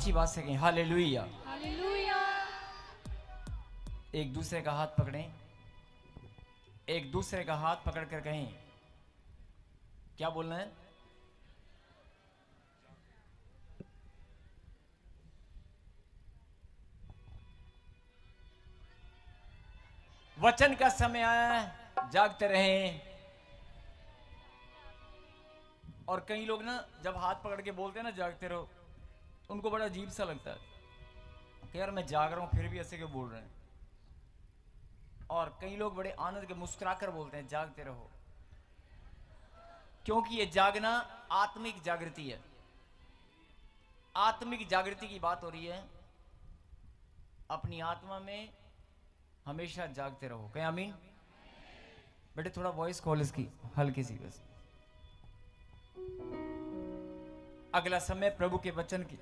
सच्ची बात से कहें हालेलुया। हालेलुया। एक दूसरे का हाथ पकड़ें, एक दूसरे का हाथ पकड़ कर कहें, क्या बोलना है? वचन का समय आया है, जागते रहें। और कई लोग ना जब हाथ पकड़ के बोलते हैं ना जागते रहो, उनको बड़ा अजीब सा लगता है कि यार मैं जाग रहा हूं फिर भी ऐसे क्यों बोल रहे हैं। और कई लोग बड़े आनंद के मुस्कुराकर बोलते हैं जागते रहो, क्योंकि ये जागना आत्मिक जागृति है। आत्मिक जागृति की बात हो रही है। अपनी आत्मा में हमेशा जागते रहो। क्या आमीन? बेटे थोड़ा वॉइस कॉल इसकी हल्की सी बस। अगला समय प्रभु के वचन की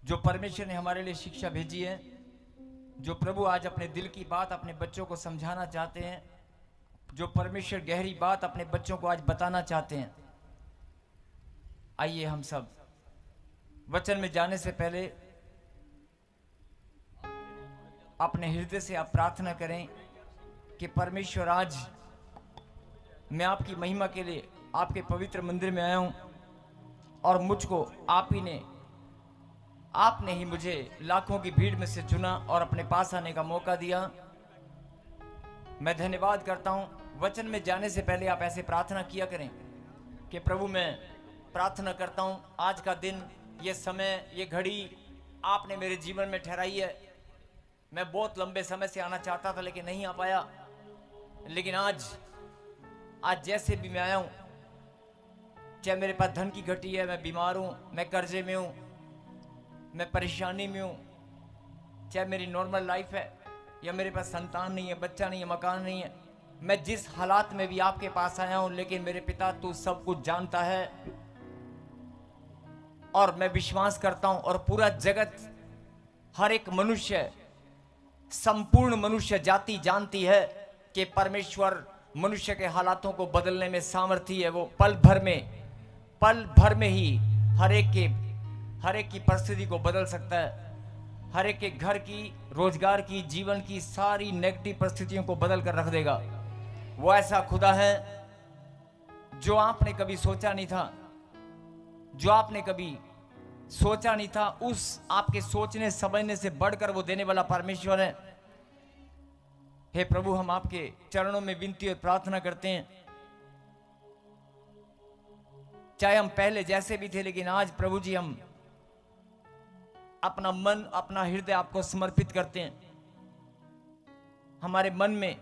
जो परमेश्वर ने हमारे लिए शिक्षा भेजी है, जो प्रभु आज अपने दिल की बात अपने बच्चों को समझाना चाहते हैं, जो परमेश्वर गहरी बात अपने बच्चों को आज बताना चाहते हैं। आइए हम सब वचन में जाने से पहले अपने हृदय से आप प्रार्थना करें कि परमेश्वर आज मैं आपकी महिमा के लिए आपके पवित्र मंदिर में आया हूं और मुझको आपने ही मुझे लाखों की भीड़ में से चुना और अपने पास आने का मौका दिया। मैं धन्यवाद करता हूं। वचन में जाने से पहले आप ऐसे प्रार्थना किया करें कि प्रभु मैं प्रार्थना करता हूं आज का दिन, ये समय, ये घड़ी आपने मेरे जीवन में ठहराई है। मैं बहुत लंबे समय से आना चाहता था लेकिन नहीं आ पाया, लेकिन आज जैसे भी मैं आया हूं, चाहे मेरे पास धन की घटी है, मैं बीमार हूं, मैं कर्जे में हूं, मैं परेशानी में हूं, चाहे मेरी नॉर्मल लाइफ है या मेरे पास संतान नहीं है, बच्चा नहीं है, मकान नहीं है, मैं जिस हालात में भी आपके पास आया हूं, लेकिन मेरे पिता तू सब कुछ जानता है। और मैं विश्वास करता हूं और पूरा जगत, हर एक मनुष्य, संपूर्ण मनुष्य जाति जानती है कि परमेश्वर मनुष्य के हालातों को बदलने में सामर्थी है। वो पल भर में ही हर एक की परिस्थिति को बदल सकता है। हर एक के घर की, रोजगार की, जीवन की सारी नेगेटिव परिस्थितियों को बदल कर रख देगा। वो ऐसा खुदा है जो आपने कभी सोचा नहीं था, जो आपने कभी सोचा नहीं था, उस आपके सोचने समझने से बढ़कर वो देने वाला परमेश्वर है। हे प्रभु, हम आपके चरणों में विनती और प्रार्थना करते हैं, चाहे हम पहले जैसे भी थे, लेकिन आज प्रभु जी हम अपना मन, अपना हृदय आपको समर्पित करते हैं। हमारे मन में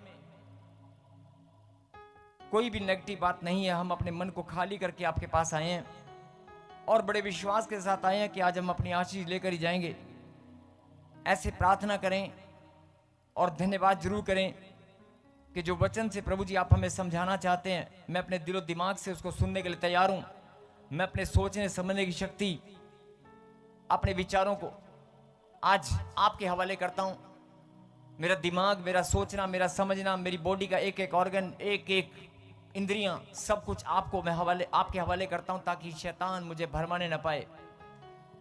कोई भी नेगेटिव बात नहीं है। हम अपने मन को खाली करके आपके पास आए हैं और बड़े विश्वास के साथ आए हैं कि आज हम अपनी आशीष लेकर ही जाएंगे। ऐसे प्रार्थना करें और धन्यवाद जरूर करें कि जो वचन से प्रभु जी आप हमें समझाना चाहते हैं, मैं अपने दिलो दिमाग से उसको सुनने के लिए तैयार हूं। मैं अपने सोचने समझने की शक्ति, अपने विचारों को आज आपके हवाले करता हूं। मेरा दिमाग, मेरा सोचना, मेरा समझना, मेरी बॉडी का एक एक ऑर्गन, एक एक इंद्रियां, सब कुछ आपके हवाले करता हूं, ताकि शैतान मुझे भरमाने न पाए,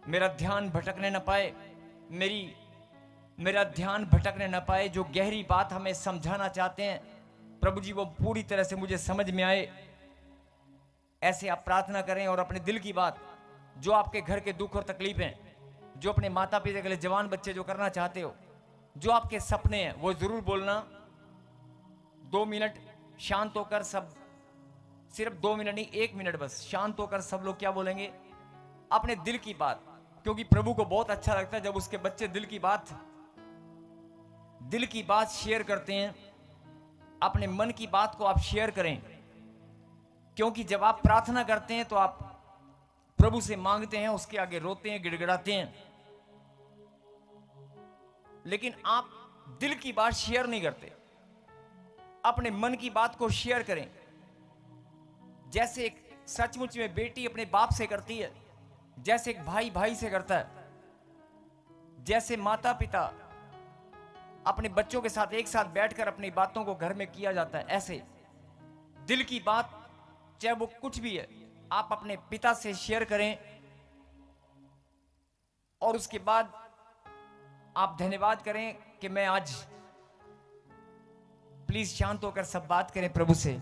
मेरा ध्यान भटकने न पाए, मेरा ध्यान भटकने न पाए। जो गहरी बात हमें समझाना चाहते हैं प्रभु जी, वो पूरी तरह से मुझे समझ में आए। ऐसे आप प्रार्थना करें और अपने दिल की बात, जो आपके घर के दुख और तकलीफ हैं, जो अपने माता पिता के लिए जवान बच्चे जो करना चाहते हो, जो आपके सपने हैं, वो जरूर बोलना। 2 मिनट शांत होकर सब, सिर्फ 2 मिनट नहीं, 1 मिनट बस शांत होकर सब लोग क्या बोलेंगे? अपने दिल की बात, क्योंकि प्रभु को बहुत अच्छा लगता है जब उसके बच्चे दिल की बात शेयर करते हैं। अपने मन की बात को आप शेयर करें, क्योंकि जब आप प्रार्थना करते हैं तो आप प्रभु से मांगते हैं, उसके आगे रोते हैं, गिड़गिड़ाते हैं, लेकिन आप दिल की बात शेयर नहीं करते। अपने मन की बात को शेयर करें, जैसे एक सचमुच में बेटी अपने बाप से करती है, जैसे एक भाई भाई से करता है, जैसे माता पिता अपने बच्चों के साथ एक साथ बैठकर अपनी बातों को घर में किया जाता है, ऐसे दिल की बात, चाहे वो कुछ भी है, आप अपने पिता से शेयर करें। और उसके बाद आप धन्यवाद करें कि मैं आज, प्लीज शांत होकर सब बात करें प्रभु से।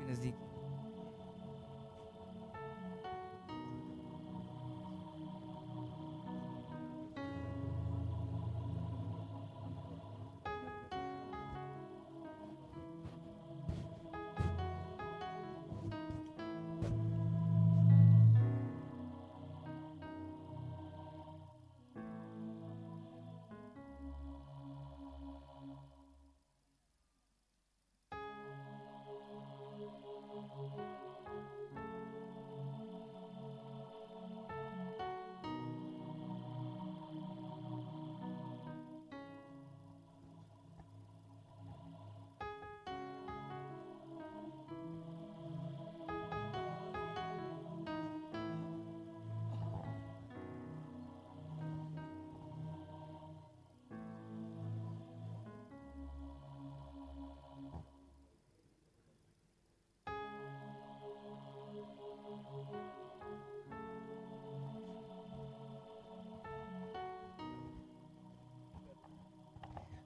नजदीक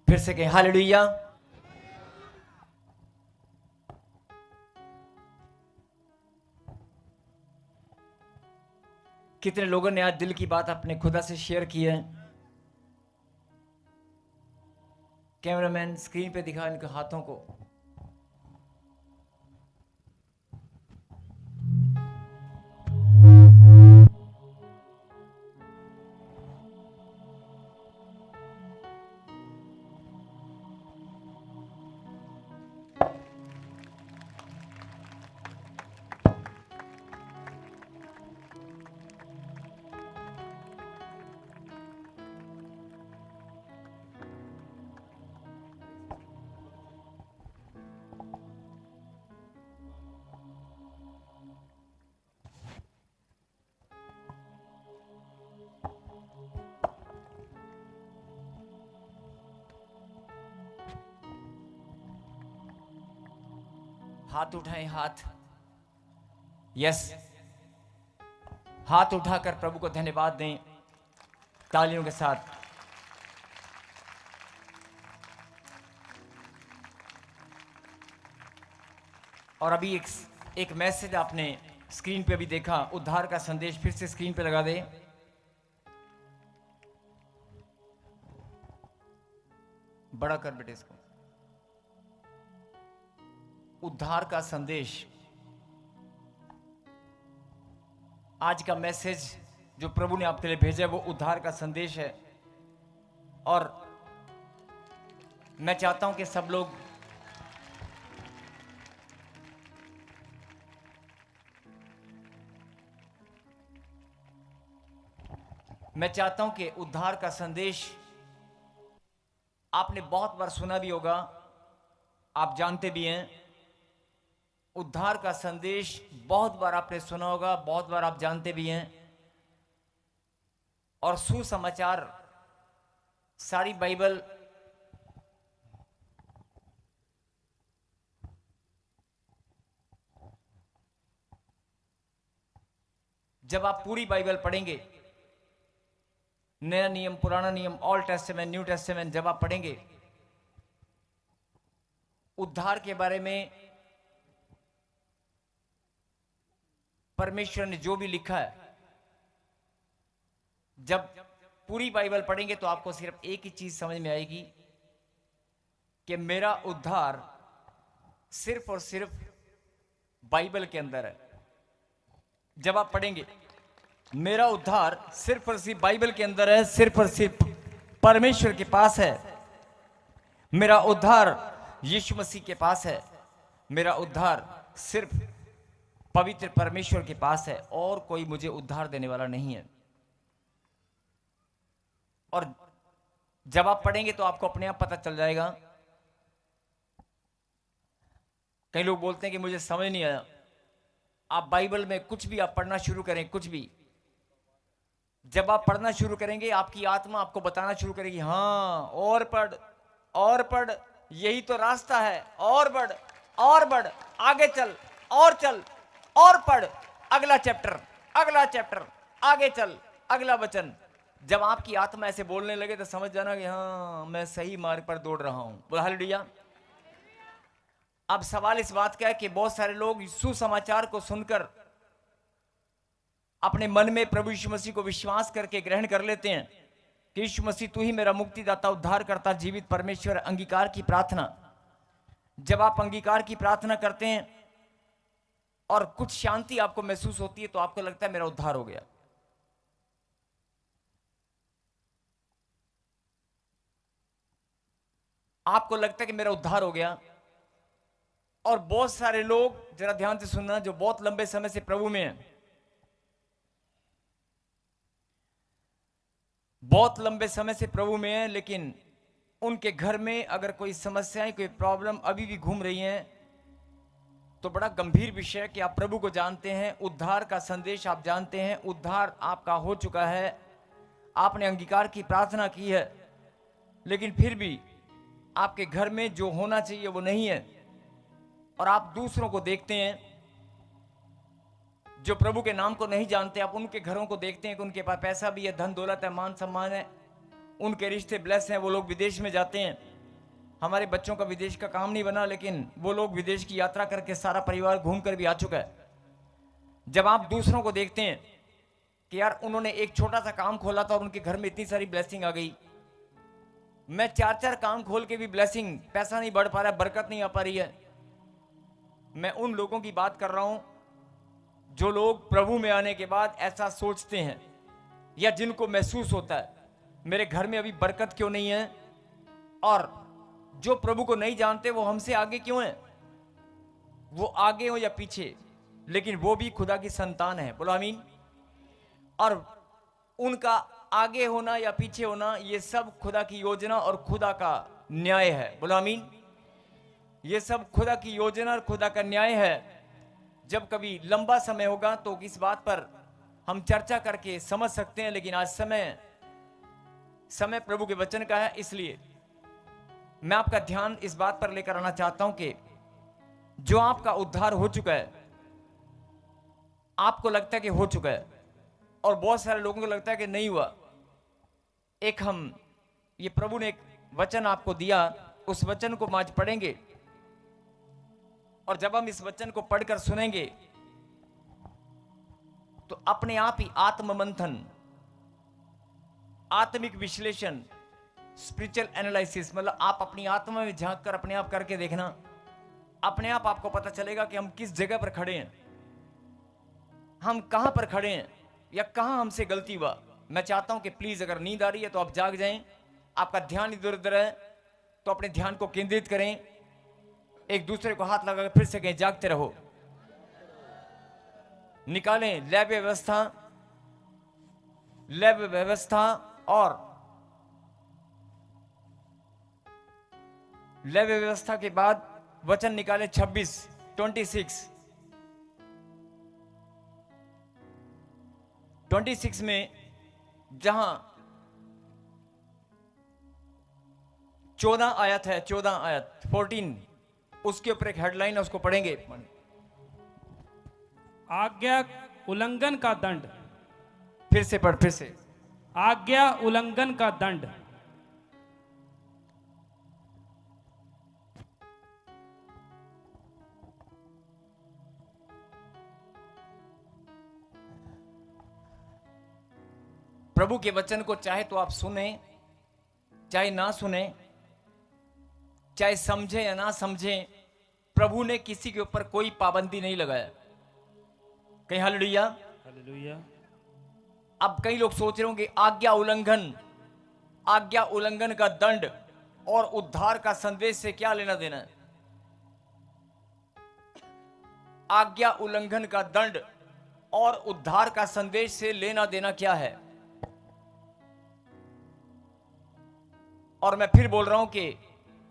फिर से कहें हालेलुया। कितने लोगों ने आज दिल की बात अपने खुदा से शेयर की है? कैमरामैन स्क्रीन पे दिखा इनके हाथों को। हाथ उठाएं, हाथ, यस, हाथ उठाकर प्रभु को धन्यवाद दें तालियों के साथ। और अभी एक मैसेज आपने स्क्रीन पे भी देखा, उद्धार का संदेश फिर से स्क्रीन पे लगा दे। बड़ा कर बेटे इसको। उद्धार का संदेश, आज का मैसेज जो प्रभु ने आपके लिए भेजा है वो उद्धार का संदेश है। और मैं चाहता हूं कि सब लोग उद्धार का संदेश आपने बहुत बार सुना भी होगा, आप जानते भी हैं। उद्धार का संदेश बहुत बार आपने सुना होगा, बहुत बार आप जानते भी हैं। और सुसमाचार, सारी बाइबल जब आप पूरी बाइबल पढ़ेंगे, नया नियम, पुराना नियम, ओल्ड टेस्टामेंट, न्यू टेस्टामेंट, जब आप पढ़ेंगे उद्धार के बारे में, परमेश्वर ने जो भी लिखा है, जब पूरी बाइबल पढ़ेंगे तो आपको सिर्फ एक ही चीज समझ में आएगी कि मेरा उद्धार सिर्फ और सिर्फ बाइबल के अंदर है। जब आप पढ़ेंगे मेरा उद्धार सिर्फ और सिर्फ बाइबल के अंदर है, सिर्फ और सिर्फ परमेश्वर के पास है, मेरा उद्धार यीशु मसीह के पास है, मेरा उद्धार सिर्फ पवित्र परमेश्वर के पास है, और कोई मुझे उद्धार देने वाला नहीं है। और जब आप पढ़ेंगे तो आपको अपने आप पता चल जाएगा। कई लोग बोलते हैं कि मुझे समझ नहीं आया। आप बाइबल में कुछ भी आप पढ़ना शुरू करें, कुछ भी, जब आप पढ़ना शुरू करेंगे आपकी आत्मा आपको बताना शुरू करेगी, हाँ और पढ़ और पढ़, यही तो रास्ता है, और बढ़ और बढ़, आगे चल और चल और पढ़, अगला चैप्टर, अगला चैप्टर, आगे चल, अगला वचन। जब आपकी आत्मा ऐसे बोलने लगे तो समझ जाना कि हाँ मैं सही मार्ग पर दौड़ रहा हूं। बोला हालेलुया। अब सवाल इस बात का है कि बहुत सारे लोग सुसमाचार को सुनकर अपने मन में प्रभु यीशु मसीह को विश्वास करके ग्रहण कर लेते हैं कि यीशु मसीह तू ही मेरा मुक्तिदाता, उद्धार करता, जीवित परमेश्वर। अंगीकार की प्रार्थना, जब आप अंगीकार की प्रार्थना करते हैं और कुछ शांति आपको महसूस होती है तो आपको लगता है मेरा उद्धार हो गया। आपको लगता है कि मेरा उद्धार हो गया। और बहुत सारे लोग, जरा ध्यान से सुनना, जो बहुत लंबे समय से प्रभु में हैं, बहुत लंबे समय से प्रभु में हैं, लेकिन उनके घर में अगर कोई समस्याएं, कोई प्रॉब्लम अभी भी घूम रही हैं, तो बड़ा गंभीर विषय है कि आप प्रभु को जानते हैं, उद्धार का संदेश आप जानते हैं, उद्धार आपका हो चुका है, आपने अंगीकार की प्रार्थना की है, लेकिन फिर भी आपके घर में जो होना चाहिए वो नहीं है। और आप दूसरों को देखते हैं जो प्रभु के नाम को नहीं जानते, आप उनके घरों को देखते हैं कि उनके पास पैसा भी है, धन दौलत है, मान सम्मान है, उनके रिश्ते ब्लेस हैं, वो लोग विदेश में जाते हैं। हमारे बच्चों का विदेश का काम नहीं बना, लेकिन वो लोग विदेश की यात्रा करके सारा परिवार घूम कर भी आ चुका है। जब आप दूसरों को देखते हैं कि यार उन्होंने एक छोटा सा काम खोला था और उनके घर में इतनी सारी ब्लेसिंग आ गई, मैं 4-4 काम खोल के भी ब्लेसिंग, पैसा नहीं बढ़ पा रहा है, बरकत नहीं आ पा रही है। मैं उन लोगों की बात कर रहा हूं जो लोग प्रभु में आने के बाद ऐसा सोचते हैं, या जिनको महसूस होता है मेरे घर में अभी बरकत क्यों नहीं है। और जो प्रभु को नहीं जानते वो हमसे आगे क्यों हैं, वो आगे हो या पीछे, लेकिन वो भी खुदा की संतान है। बोलो आमीन। और उनका आगे होना या पीछे होना, ये सब खुदा की योजना और खुदा का न्याय है। बोलो आमीन। ये सब खुदा की योजना और खुदा का न्याय है। जब कभी लंबा समय होगा तो इस बात पर हम चर्चा करके समझ सकते हैं, लेकिन आज समय प्रभु के वचन का है, इसलिए मैं आपका ध्यान इस बात पर लेकर आना चाहता हूं कि जो आपका उद्धार हो चुका है, आपको लगता है कि हो चुका है, और बहुत सारे लोगों को लगता है कि नहीं हुआ। ये प्रभु ने एक वचन आपको दिया, उस वचन को हम आज पढ़ेंगे, और जब हम इस वचन को पढ़कर सुनेंगे तो अपने आप ही आत्ममंथन, आत्मिक विश्लेषण, स्पिरिचुअल एनालिसिस, मतलब आप अपनी आत्मा में झांक कर अपने आप करके देखना, अपने आप आपको पता चलेगा कि हम किस जगह पर खड़े हैं, हम कहां पर खड़े हैं, या कहां हमसे गलती हुआ। मैं चाहता हूं कि प्लीज अगर नींद आ रही है तो आप जाग जाएं, आपका ध्यान इधर उधर है तो अपने ध्यान को केंद्रित करें, एक दूसरे को हाथ लगाकर फिर से कहें जागते रहो। निकालें लैब व्यवस्था और लैब व्यवस्था के बाद वचन निकाले 26 में जहां 14 आयत है, 14, उसके ऊपर एक हेडलाइन है, उसको पढ़ेंगे। आज्ञा उल्लंघन का दंड। फिर से पढ़, फिर से। आज्ञा उल्लंघन का दंड। प्रभु के वचन को चाहे तो आप सुने, चाहे ना सुने, चाहे समझे या ना समझे, प्रभु ने किसी के ऊपर कोई पाबंदी नहीं लगाया। कहीं हालेलुया। हालेलुया। अब कई लोग सोच रहे होंगे आज्ञा उल्लंघन का दंड और उद्धार का संदेश से क्या लेना देना है। आज्ञा उल्लंघन का दंड और उद्धार का संदेश से लेना देना क्या है। और मैं फिर बोल रहा हूं कि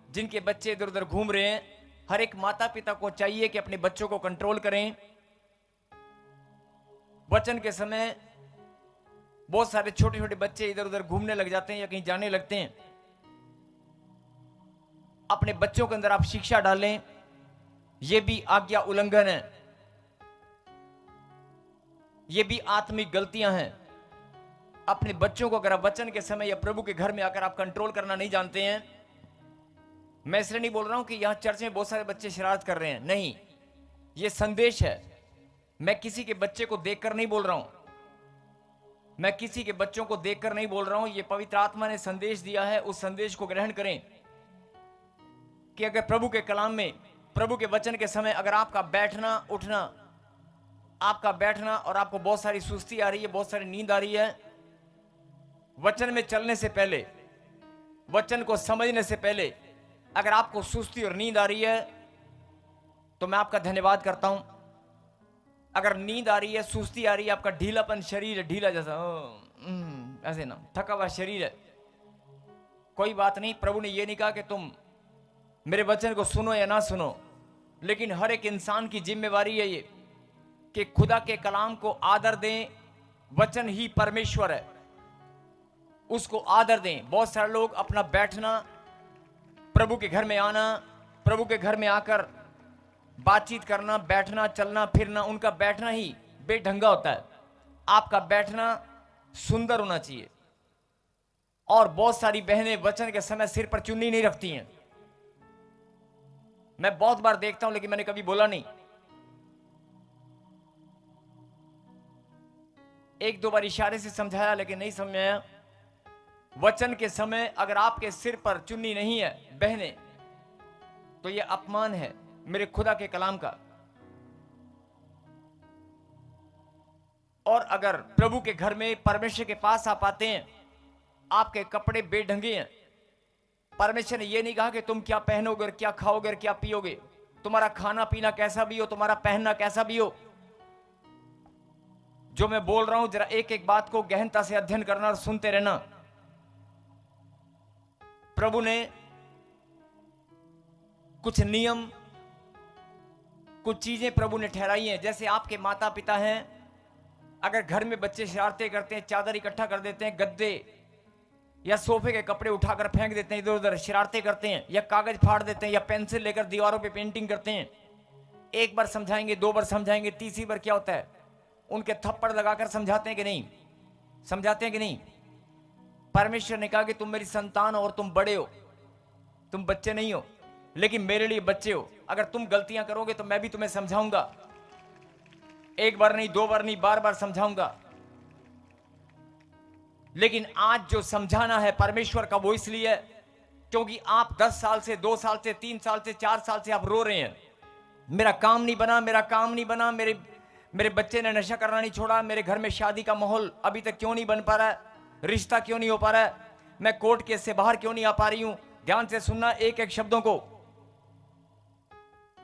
जिनके बच्चे इधर उधर घूम रहे हैं, हर एक माता पिता को चाहिए कि अपने बच्चों को कंट्रोल करें। वचन के समय बहुत सारे छोटे छोटे बच्चे इधर उधर घूमने लग जाते हैं या कहीं जाने लगते हैं। अपने बच्चों के अंदर आप शिक्षा डालें, यह भी आज्ञा उल्लंघन है, ये भी आत्मिक गलतियां हैं। अपने बच्चों को अगर आप वचन के समय या प्रभु के घर में आकर आप कंट्रोल करना नहीं जानते हैं, मैं इसलिए नहीं बोल रहा हूं कि यहां चर्च में बहुत सारे बच्चे शरारत कर रहे हैं, नहीं, ये संदेश है। मैं किसी के बच्चे को देखकर नहीं बोल रहा हूं, मैं किसी के बच्चों को देखकर नहीं बोल रहा हूं, ये पवित्र आत्मा ने संदेश दिया है। उस संदेश को ग्रहण करें कि अगर प्रभु के कलाम में, प्रभु के वचन के समय अगर आपका बैठना उठना, आपका बैठना और आपको बहुत सारी सुस्ती आ रही है, बहुत सारी नींद आ रही है, वचन में चलने से पहले, वचन को समझने से पहले अगर आपको सुस्ती और नींद आ रही है तो मैं आपका धन्यवाद करता हूं। अगर नींद आ रही है, सुस्ती आ रही है, आपका ढीलापन शरीर है, ढीला जैसा ऐसे ना, थका हुआ शरीर है, कोई बात नहीं। प्रभु ने यह नहीं कहा कि तुम मेरे वचन को सुनो या ना सुनो, लेकिन हर एक इंसान की जिम्मेवारी है ये कि खुदा के कलाम को आदर दें। वचन ही परमेश्वर है, उसको आदर दें। बहुत सारे लोग अपना बैठना, प्रभु के घर में आना, प्रभु के घर में आकर बातचीत करना, बैठना, चलना फिरना, उनका बैठना ही बेढंगा होता है। आपका बैठना सुंदर होना चाहिए। और बहुत सारी बहनें वचन के समय सिर पर चुन्नी नहीं रखती हैं, मैं बहुत बार देखता हूं, लेकिन मैंने कभी बोला नहीं। एक दो बार इशारे से समझाया लेकिन नहीं समझ में आया। वचन के समय अगर आपके सिर पर चुन्नी नहीं है बहने, तो यह अपमान है मेरे खुदा के कलाम का। और अगर प्रभु के घर में परमेश्वर के पास आप आते हैं, आपके कपड़े बेढंगे हैं, परमेश्वर ने यह नहीं कहा कि तुम क्या पहनोगे और क्या खाओगे और क्या पियोगे, तुम्हारा खाना पीना कैसा भी हो, तुम्हारा पहनना कैसा भी हो। जो मैं बोल रहा हूं जरा एक एक बात को गहनता से अध्ययन करना और सुनते रहना। प्रभु ने कुछ नियम, कुछ चीजें प्रभु ने ठहराई हैं। जैसे आपके माता पिता हैं, अगर घर में बच्चे शरारतें करते हैं, चादर इकट्ठा कर देते हैं, गद्दे या सोफे के कपड़े उठाकर फेंक देते हैं, इधर उधर शरारतें करते हैं, या कागज फाड़ देते हैं, या पेंसिल लेकर दीवारों पे पेंटिंग करते हैं, एक बार समझाएंगे, दो बार समझाएंगे, तीसरी बार क्या होता है, उनके थप्पड़ लगाकर समझाते हैं कि नहीं, समझाते हैं कि नहीं। परमेश्वर ने कहा कि तुम मेरी संतान हो और तुम बड़े हो, तुम बच्चे नहीं हो, लेकिन मेरे लिए बच्चे हो। अगर तुम गलतियां करोगे तो मैं भी तुम्हें समझाऊंगा, एक बार नहीं, दो बार नहीं, बार बार समझाऊंगा। लेकिन आज जो समझाना है परमेश्वर का, वो इसलिए है क्योंकि आप 10 साल से, 2 साल से, 3 साल से, 4 साल से आप रो रहे हैं, मेरा काम नहीं बना, मेरा काम नहीं बना, मेरे बच्चे ने नशा करना नहीं छोड़ा, मेरे घर में शादी का माहौल अभी तक क्यों नहीं बन पा रहा है, रिश्ता क्यों नहीं हो पा रहा है, मैं कोर्ट केस से बाहर क्यों नहीं आ पा रही हूं। ध्यान से सुनना एक एक शब्दों को।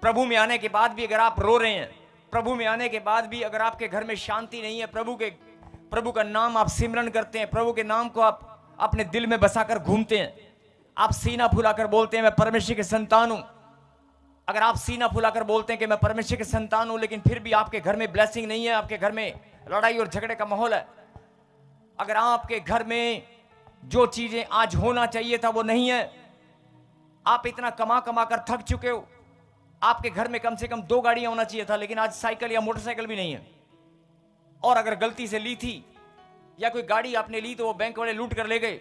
प्रभु में आने के बाद भी अगर आप रो रहे हैं, प्रभु में आने के बाद भी अगर आपके घर में शांति नहीं है, प्रभु का नाम आप सिमरन करते हैं, प्रभु के नाम को आप अपने दिल में बसाकर घूमते हैं, आप सीना फुलाकर बोलते हैं मैं परमेश्वर के संतान हूं। अगर आप सीना फुलाकर बोलते हैं कि मैं परमेश्वर के संतान हूं, लेकिन फिर भी आपके घर में ब्लेसिंग नहीं है, आपके घर में लड़ाई और झगड़े का माहौल है, अगर आपके घर में जो चीजें आज होना चाहिए था वो नहीं है, आप इतना कमा कमा कर थक चुके हो, आपके घर में कम से कम 2 गाड़ियां होना चाहिए था, लेकिन आज साइकिल या मोटरसाइकिल भी नहीं है। और अगर गलती से ली थी या कोई गाड़ी आपने ली तो वो बैंक वाले लूट कर ले गए।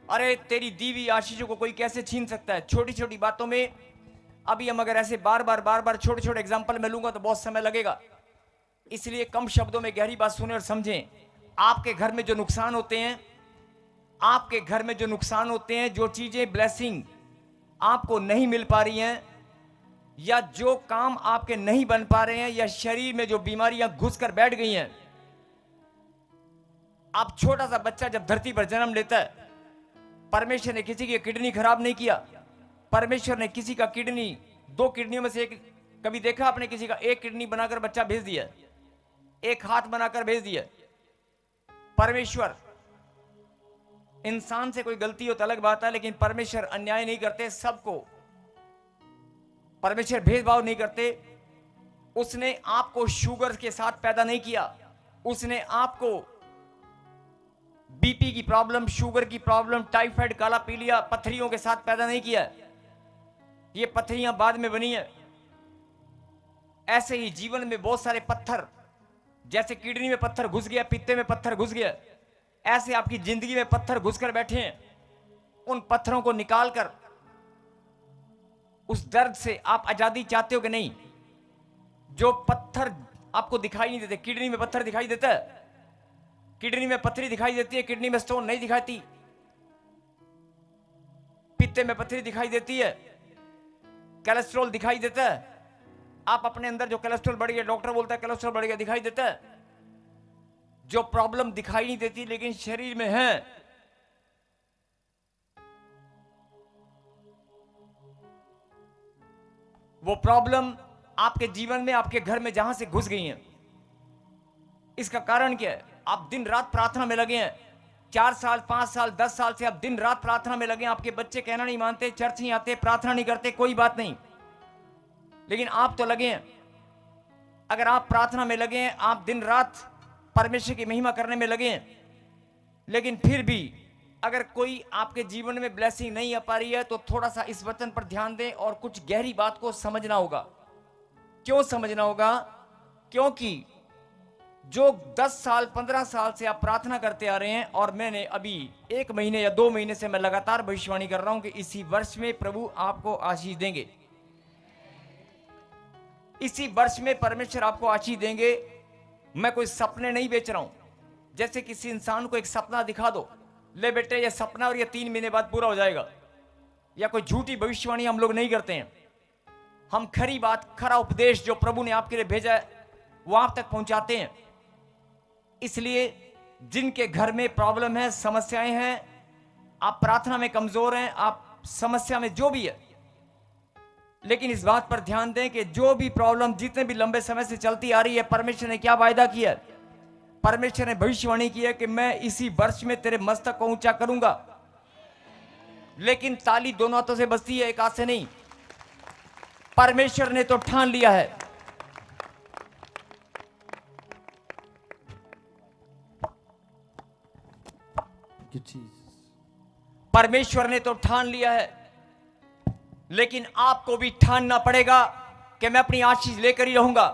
अरे तेरी दी हुई आशीषों को कोई कैसे छीन सकता है। छोटी छोटी बातों में अभी हम अगर ऐसे बार बार छोटे छोटे एग्जाम्पल में लूंगा तो बहुत समय लगेगा, इसलिए कम शब्दों में गहरी बात सुने और समझें। आपके घर में जो नुकसान होते हैं, आपके घर में जो नुकसान होते हैं, जो चीजें ब्लेसिंग आपको नहीं मिल पा रही हैं, या जो काम आपके नहीं बन पा रहे हैं, या शरीर में जो बीमारियां घुसकर बैठ गई हैं। आप छोटा सा बच्चा जब धरती पर जन्म लेता है, परमेश्वर ने किसी की किडनी खराब नहीं किया, परमेश्वर ने किसी का किडनी, 2 किडनियों में से एक, कभी देखा आपने किसी का एक किडनी बनाकर बच्चा भेज दिया, एक हाथ बनाकर भेज दिया। परमेश्वर इंसान से कोई गलती हो तो अलग बात है, लेकिन परमेश्वर अन्याय नहीं करते, सबको परमेश्वर भेदभाव नहीं करते। उसने आपको शुगर के साथ पैदा नहीं किया, उसने आपको बीपी की प्रॉब्लम, शुगर की प्रॉब्लम, टाइफाइड, काला पीलिया, पत्थरियों के साथ पैदा नहीं किया। ये पत्थरियां बाद में बनी है। ऐसे ही जीवन में बहुत सारे पत्थर, जैसे किडनी में पत्थर घुस गया, पित्ते में पत्थर घुस गया, ऐसे आपकी जिंदगी में पत्थर घुसकर बैठे हैं। उन पत्थरों को निकालकर उस दर्द से आप आजादी चाहते हो कि नहीं? जो पत्थर आपको दिखाई नहीं देते, किडनी में पत्थर दिखाई देता है, किडनी में पत्थरी दिखाई देती है, किडनी में स्टोन नहीं दिखाती, पित्ते में पत्थरी दिखाई देती है, कोलेस्ट्रॉल दिखाई देता है। आप अपने अंदर जो कोलेस्ट्रॉल बढ़ गया, डॉक्टर बोलता है कोलेस्ट्रॉल बढ़ गया, दिखाई देता है। जो प्रॉब्लम दिखाई नहीं देती लेकिन शरीर में है, वो प्रॉब्लम आपके जीवन में, आपके घर में जहां से घुस गई हैं। इसका कारण क्या है? आप दिन रात प्रार्थना में लगे हैं, 4 साल, 5 साल, 10 साल से आप दिन रात प्रार्थना में लगे हैं। आपके बच्चे कहना नहीं मानते, चर्च नहीं आते, प्रार्थना नहीं करते, कोई बात नहीं, लेकिन आप तो लगे हैं। अगर आप प्रार्थना में लगे हैं, आप दिन रात परमेश्वर की महिमा करने में लगे हैं, लेकिन फिर भी अगर कोई आपके जीवन में ब्लेसिंग नहीं आ पा रही है, तो थोड़ा सा इस वचन पर ध्यान दें और कुछ गहरी बात को समझना होगा। क्यों समझना होगा? क्योंकि जो 10 साल 15 साल से आप प्रार्थना करते आ रहे हैं, और मैंने अभी 1 महीने या 2 महीने से मैं लगातार भविष्यवाणी कर रहा हूं कि इसी वर्ष में प्रभु आपको आशीष देंगे, इसी वर्ष में परमेश्वर आपको आशीष देंगे। मैं कोई सपने नहीं बेच रहा हूं। जैसे किसी इंसान को एक सपना दिखा दो, ले बेटे ये सपना और ये 3 महीने बाद पूरा हो जाएगा, या कोई झूठी भविष्यवाणी हम लोग नहीं करते हैं। हम खरी बात, खरा उपदेश जो प्रभु ने आपके लिए भेजा है वो आप तक पहुंचाते हैं। इसलिए जिनके घर में प्रॉब्लम है, समस्याएं हैं, आप प्रार्थना में कमजोर हैं, आप समस्या में जो भी है, लेकिन इस बात पर ध्यान दें कि जो भी प्रॉब्लम जितने भी लंबे समय से चलती आ रही है, परमेश्वर ने क्या वायदा किया? परमेश्वर ने भविष्यवाणी की है कि मैं इसी वर्ष में तेरे मस्तक को ऊंचा करूंगा। लेकिन ताली दोनों हाथों से बजती है, एक हाथ से नहीं। परमेश्वर ने तो ठान लिया है। परमेश्वर ने तो ठान लिया है, लेकिन आपको भी ठानना पड़ेगा कि मैं अपनी आशीष लेकर ही रहूंगा।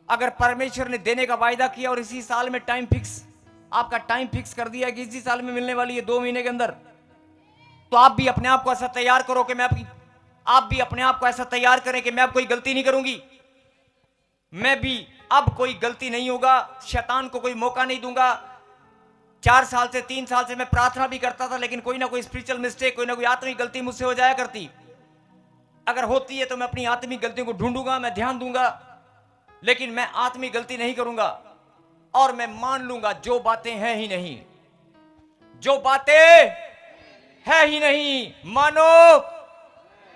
अगर परमेश्वर ने देने का वायदा किया और इसी साल में टाइम फिक्स, आपका टाइम फिक्स कर दिया कि इसी साल में मिलने वाली है 2 महीने के अंदर, तो आप भी अपने आप को ऐसा तैयार करो कि आप भी अपने आप को ऐसा तैयार करें कि मैं अब कोई गलती नहीं करूंगी, मैं भी अब कोई गलती नहीं होगा, शैतान को कोई मौका नहीं दूंगा। 4 साल से 3 साल से मैं प्रार्थना भी करता था, लेकिन कोई ना कोई स्पिरिचुअल मिस्टेक, कोई ना कोई आत्मिक गलती मुझसे हो जाया करती। अगर होती है तो मैं अपनी आत्मिक गलतियों को ढूंढूंगा, मैं ध्यान दूंगा, लेकिन मैं आत्मिक गलती नहीं करूंगा। और मैं मान लूंगा जो बातें हैं ही नहीं, जो बातें है ही नहीं, मानो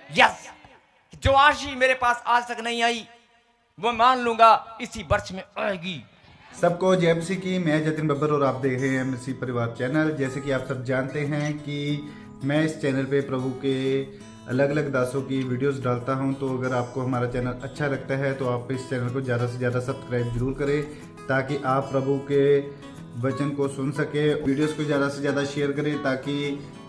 यस, जो आशीष मेरे पास आज तक नहीं आई वो मान लूंगा इसी वर्ष में आएगी। सबको जय मसीह की। मैं जतिन बब्बर और आप देख रहे हैं मसीह परिवार चैनल। जैसे कि आप सब जानते हैं कि मैं इस चैनल पे प्रभु के अलग अलग दासों की वीडियोस डालता हूं, तो अगर आपको हमारा चैनल अच्छा लगता है तो आप इस चैनल को ज़्यादा से ज़्यादा सब्सक्राइब जरूर करें, ताकि आप प्रभु के वचन को सुन सके। वीडियोस को ज़्यादा से ज़्यादा शेयर करें, ताकि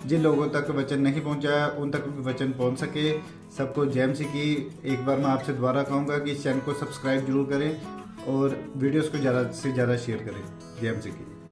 जिन लोगों तक वचन नहीं पहुंचा उन तक भी वचन पहुंच सके। सबको जय मसीह की। एक बार मैं आपसे दोबारा कहूँगा कि इस चैनल को सब्सक्राइब जरूर करें और वीडियोस को ज़्यादा से ज़्यादा शेयर करें। जय मसीह की।